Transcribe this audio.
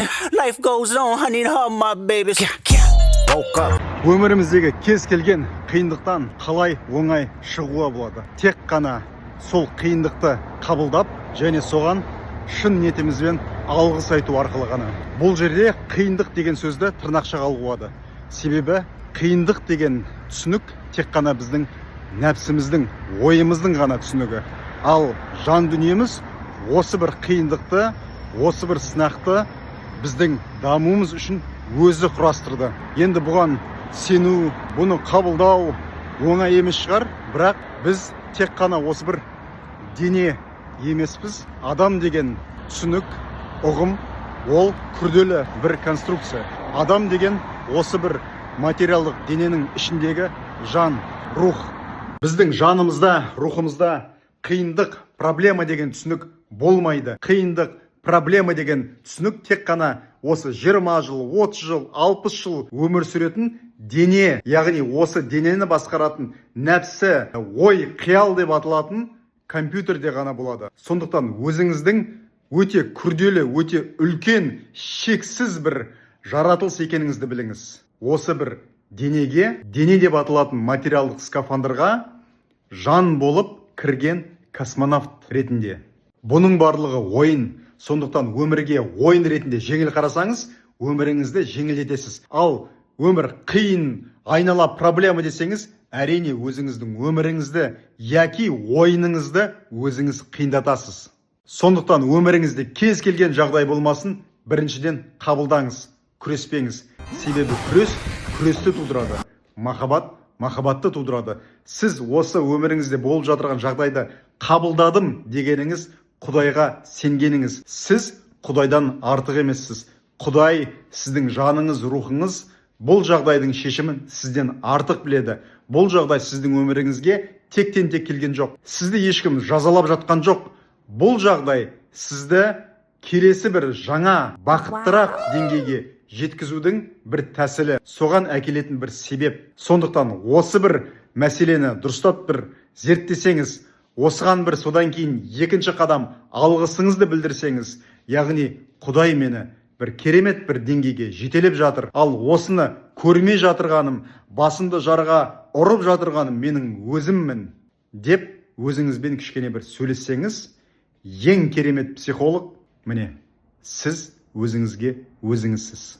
Life goes on, honey, hug my babies. Woke up. Өміріміздегі кез келген қиындықтан қалай оңай шығуға болады? Тек қана сол қиындықты қабылдап және соған шын ниетімізбен алғыс айту арқылы ғана. Бұл жерде қиындық деген сөзді тырнақшаға алуға болады. Себебі қиындық деген түсінік тек қана біздің нәпсіміздің, ойымыздың ғана түсінігі. Ал жан дүниеміз осы бір қиындықты, осы бір сынақты біздің дамуымыз үшін өзі құрастырды. Енді бұған сену, бұны қабылдау оңай емес шығар, бірақ біз тек қана осы бір дене емеспіз. Адам деген түсінік, ұғым, ол күрделі бір конструкция. Адам деген осы бір материалдық дененің ішіндегі жан, рух. Біздің жанымызда, рухымызда қиындық, проблема деген түсінік болмайды. Қиындық, проблема деген түсінік тек қана осы 20 жыл, 30 жыл, 60 жыл өмір сүретін дене, яғни осы денені басқаратын нәпсі, ой, қиял деп аталатын компьютерде ғана болады. Сондықтан өзіңіздің өте күрделі, өте үлкен, шексіз бір жаратылыс екеніңізді біліңіз. Осы бір денеге, дене деп аталатын материалдық скафандрға жан болып кірген космонавт ретінде. Бұның барлығы ойын. Сондықтан өмірге ойын ретінде жеңіл қарасаңыз, өміріңізді жеңілдетесіз. Ал өмір қиын, айнала проблема десеңіз, әрине өзіңіздің өміріңізді, яки ойыныңызды өзіңіз қиындатасыз. Сондықтан өміріңізде кез келген жағдай болмасын, біріншіден қабылдаңыз, күреспеңіз. Себебі күресті тудырады. Махаббат, махаббатты тудырады. Сіз осы өміріңізде болып жатырған жағдайды қабылдадым дегеніңіз, Құдайға сенгеніңіз. Сіз Құдайдан артық емессіз. Құдай сіздің жаныңыз, рухыңыз бұл жағдайдың шешімін сізден артық біледі. Бұл жағдай сіздің өміріңізге тектен тек келген жоқ. Сізді ешкім жазалап жатқан жоқ. Бұл жағдай сізді келесі бір жаңа, бақыттырақ деңгейге жеткізудің бір тәсілі, соған әкелетін бір себеп. Сондықтан осы бір мәселені дұрыстап бір зерттесеңіз, осыған бір содан кейін екінші қадам алғысыңызды білдірсеңіз, яғни Құдай мені бір керемет бір деңгейге жетелеп жатыр. Ал осыны көрмей жатырғаным, басымды жарға ұрып жатырғаным менің өзіммін деп өзіңізбен кішкене бір сөйлессеңіз, ең керемет психолог міне сіз өзіңізге өзіңізсіз.